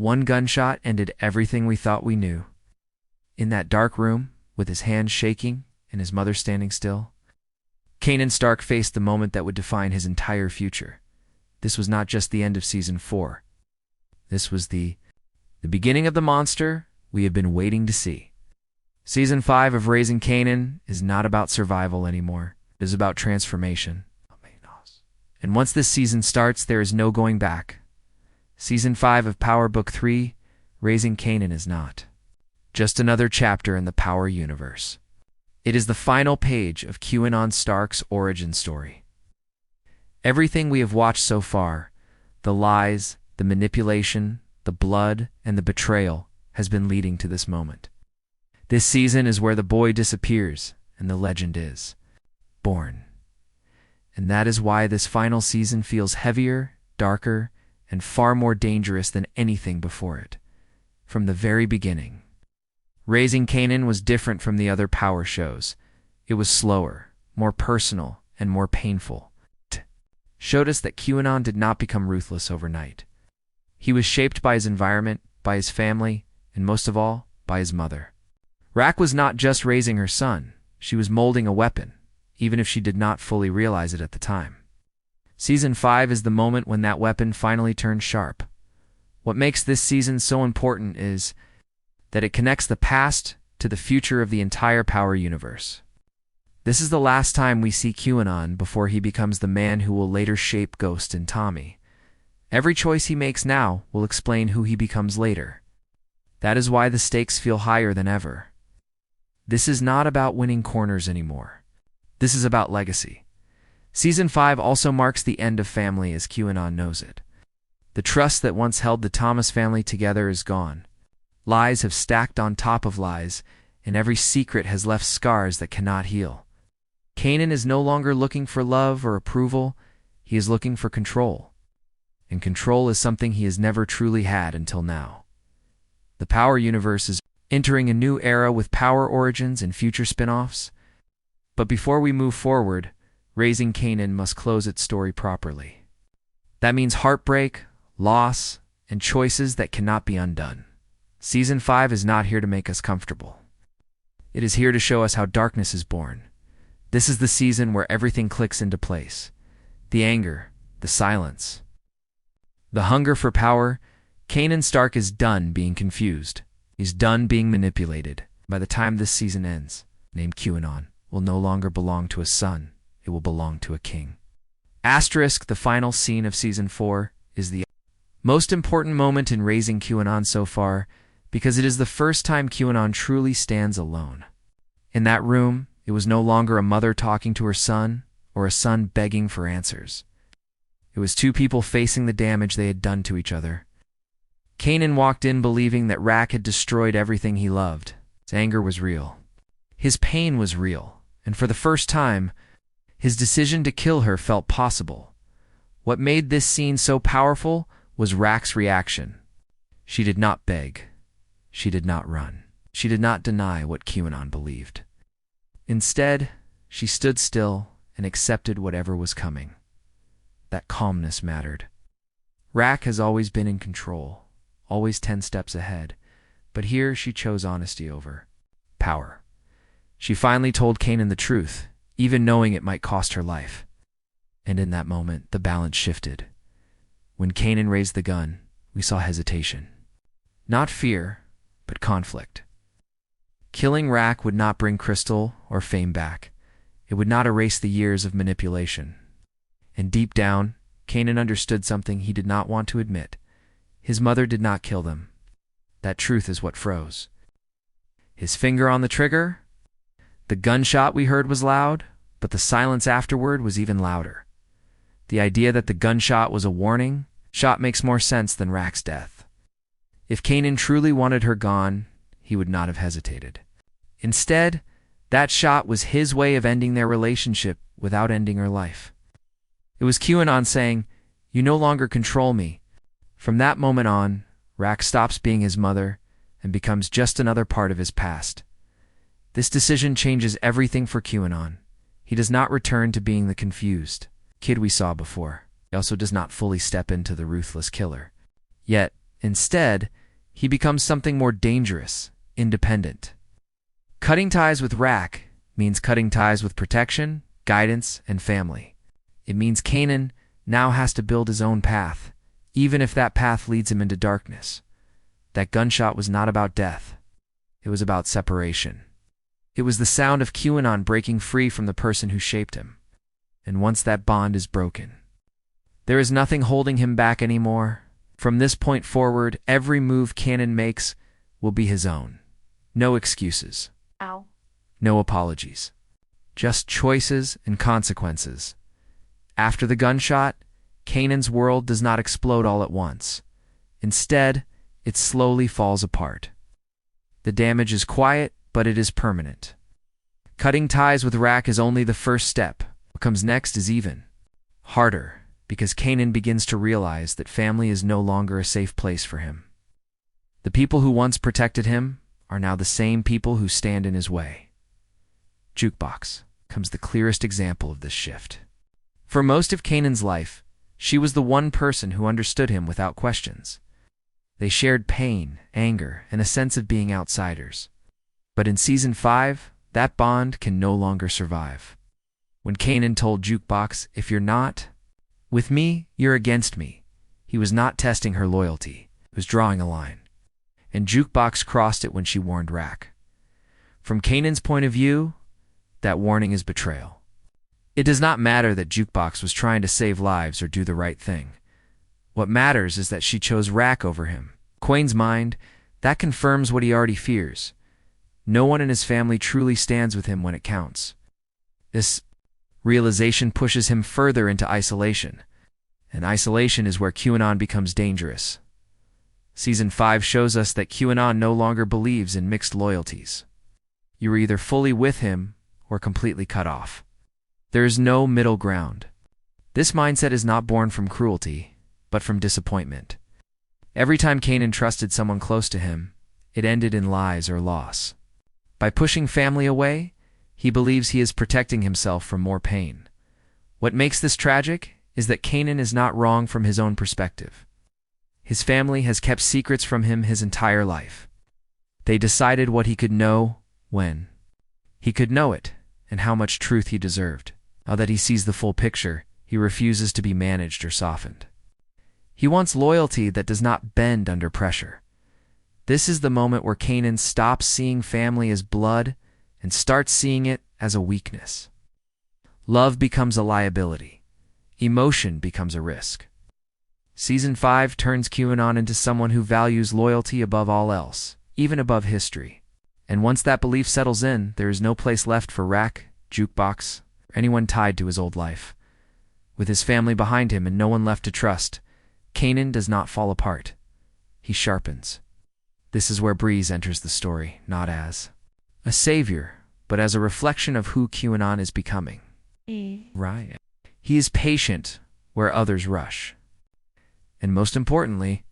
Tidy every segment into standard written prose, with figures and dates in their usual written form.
One gunshot ended everything we thought we knew. In that dark room, with his hands shaking and his mother standing still, Kanan Stark faced the moment that would define his entire future. This was not just the end of Season 4. This was the beginning of the monster we have been waiting to see. Season 5 of Raising Kanan is not about survival anymore. It is about transformation. And once this season starts, there is no going back. Season 5 of PowerBook3, Raising Kanan, is not just another chapter in the Power universe. It is the final page of Kanan Stark's origin story. Everything we have watched so far, the lies, the manipulation, the blood, and the betrayal, has been leading to this moment. This season is where the boy disappears and the legend is born. And that is why this final season feels heavier, darker, and far more dangerous than anything before it. From the very beginning, Raising Kanan was different from the other Power shows. It was slower, more personal, and more painful. It showed us that Kanan did not become ruthless overnight. He was shaped by his environment, by his family, and most of all, by his mother. Rak was not just raising her son, she was molding a weapon, even if she did not fully realize it at the time. Season 5 is the moment when that weapon finally turns sharp. What makes this season so important is that it connects the past to the future of the entire Power universe. This is the last time we see Kanan before he becomes the man who will later shape Ghost and Tommy. Every choice he makes now will explain who he becomes later. That is why the stakes feel higher than ever. This is not about winning corners anymore. This is about legacy. Season 5 also marks the end of family as Kanan knows it. The trust that once held the Thomas family together is gone. Lies have stacked on top of lies, and every secret has left scars that cannot heal. Kanan is no longer looking for love or approval, he is looking for control. And control is something he has never truly had until now. The Power universe is entering a new era with Power origins and future spin-offs. But before we move forward, Raising Kanan must close its story properly. That means heartbreak, loss, and choices that cannot be undone. Season 5 is not here to make us comfortable. It is here to show us how darkness is born. This is the season where everything clicks into place. The anger, the silence, the hunger for power. Kanan Stark is done being confused. He's done being manipulated. By the time this season ends, named Kanan will no longer belong to a son, it will belong to a king. Asterisk, the final scene of Season 4 is the most important moment in Raising Kanan so far, because it is the first time Kanan truly stands alone. In that room, it was no longer a mother talking to her son, or a son begging for answers. It was two people facing the damage they had done to each other. Kanan walked in believing that Rak had destroyed everything he loved. His anger was real. His pain was real. And for the first time, his decision to kill her felt possible. What made this scene so powerful was Rak's reaction. She did not beg. She did not run. She did not deny what Kanan believed. Instead, she stood still and accepted whatever was coming. That calmness mattered. Rak has always been in control, always 10 steps ahead, but here she chose honesty over power. She finally told Kanan the truth, even knowing it might cost her life. And in that moment, the balance shifted. When Kanan raised the gun, we saw hesitation. Not fear, but conflict. Killing Rak would not bring Crystal or fame back. It would not erase the years of manipulation. And deep down, Kanan understood something he did not want to admit. His mother did not kill them. That truth is what froze. His finger on the trigger? The gunshot we heard was loud, but the silence afterward was even louder. The idea that the gunshot was a warning shot makes more sense than Rak's death. If Kanan truly wanted her gone, he would not have hesitated. Instead, that shot was his way of ending their relationship without ending her life. It was Kanan saying, "You no longer control me." From that moment on, Rak stops being his mother and becomes just another part of his past. This decision changes everything for Kanan. He does not return to being the confused kid we saw before. He also does not fully step into the ruthless killer. Yet, Instead, he becomes something more dangerous, independent. Cutting ties with Rack means cutting ties with protection, guidance, and family. It means Kanan now has to build his own path, even if that path leads him into darkness. That gunshot was not about death. It was about separation. It was the sound of Kanan breaking free from the person who shaped him. And once that bond is broken, there is nothing holding him back anymore. From this point forward, every move Kanan makes will be his own. No excuses. Ow. No apologies. Just choices and consequences. After the gunshot, Kanan's world does not explode all at once. Instead, it slowly falls apart. The damage is quiet, but it is permanent. Cutting ties with Rack is only the first step. What comes next is even harder, because Kanan begins to realize that family is no longer a safe place for him. The people who once protected him are now the same people who stand in his way. Jukebox comes the clearest example of this shift. For most of Kanan's life, she was the one person who understood him without questions. They shared pain, anger, and a sense of being outsiders. But in Season 5, that bond can no longer survive. When Kanan told Jukebox, "If you're not with me, you're against me," he was not testing her loyalty. He was drawing a line. And Jukebox crossed it when she warned Rack. From Kanan's point of view, that warning is betrayal. It does not matter that Jukebox was trying to save lives or do the right thing. What matters is that she chose Rack over him. Quain's mind, that confirms what he already fears. No one in his family truly stands with him when it counts. This realization pushes him further into isolation. And isolation is where Kanan becomes dangerous. Season 5 shows us that Kanan no longer believes in mixed loyalties. You are either fully with him or completely cut off. There is no middle ground. This mindset is not born from cruelty, but from disappointment. Every time Kanan trusted someone close to him, it ended in lies or loss. By pushing family away, he believes he is protecting himself from more pain. What makes this tragic is that Kanan is not wrong from his own perspective. His family has kept secrets from him his entire life. They decided what he could know when he could know it, and how much truth he deserved. Now that he sees the full picture, he refuses to be managed or softened. He wants loyalty that does not bend under pressure. This is the moment where Kanan stops seeing family as blood and starts seeing it as a weakness. Love becomes a liability. Emotion becomes a risk. Season 5 turns Kanan into someone who values loyalty above all else, even above history. And once that belief settles in, there is no place left for Rack, Jukebox, or anyone tied to his old life. With his family behind him and no one left to trust, Kanan does not fall apart. He sharpens. This is where Breeze enters the story, not as a savior, but as a reflection of who Kanan is becoming. Right. He is patient where others rush. And most importantly,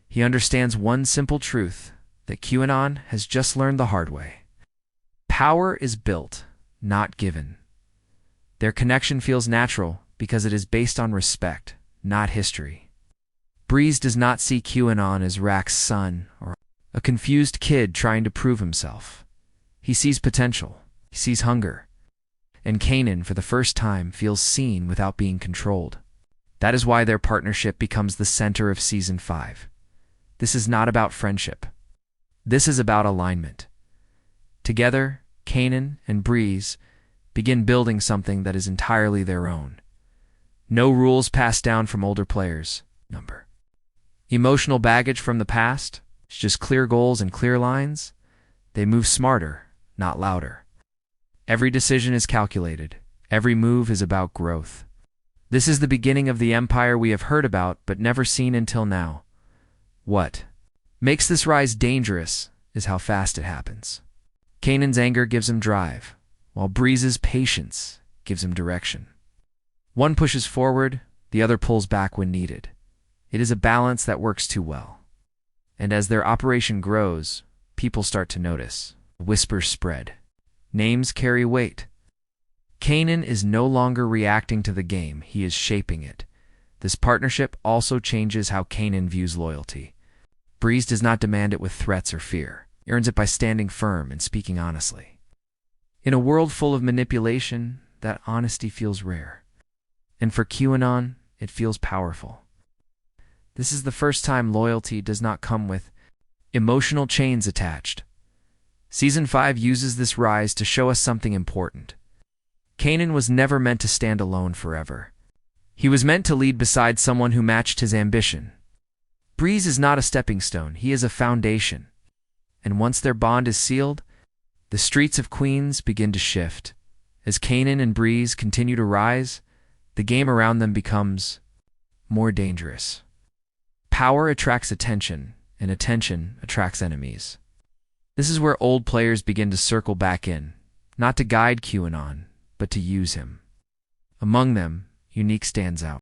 he understands one simple truth that Kanan has just learned the hard way. Power is built, not given. Their connection feels natural because it is based on respect, not history. Breeze does not see Kanan as Rack's son or a confused kid trying to prove himself. He sees potential. He sees hunger. And Kanan, for the first time, feels seen without being controlled. That is why their partnership becomes the center of Season 5. This is not about friendship. This is about alignment. Together, Kanan and Breeze begin building something that is entirely their own. No rules passed down from older players. Emotional baggage from the past. It's just clear goals and clear lines. They move smarter, not louder. Every decision is calculated. Every move is about growth. This is the beginning of the empire we have heard about but never seen until now. What makes this rise dangerous is how fast it happens. Kanan's anger gives him drive, while Breeze's patience gives him direction. One pushes forward, the other pulls back when needed. It is a balance that works too well. And as their operation grows, people start to notice. Whispers spread. Names carry weight. Kanan is no longer reacting to the game, he is shaping it. This partnership also changes how Kanan views loyalty. Breeze does not demand it with threats or fear. He earns it by standing firm and speaking honestly. In a world full of manipulation, that honesty feels rare. And for Kanan, it feels powerful. This is the first time loyalty does not come with emotional chains attached. Season 5 uses this rise to show us something important. Kanan was never meant to stand alone forever. He was meant to lead beside someone who matched his ambition. Breeze is not a stepping stone, he is a foundation. And once their bond is sealed, the streets of Queens begin to shift. As Kanan and Breeze continue to rise, the game around them becomes more dangerous. Power attracts attention, and attention attracts enemies. This is where old players begin to circle back in, not to guide Kanan, but to use him. Among them, Unique stands out.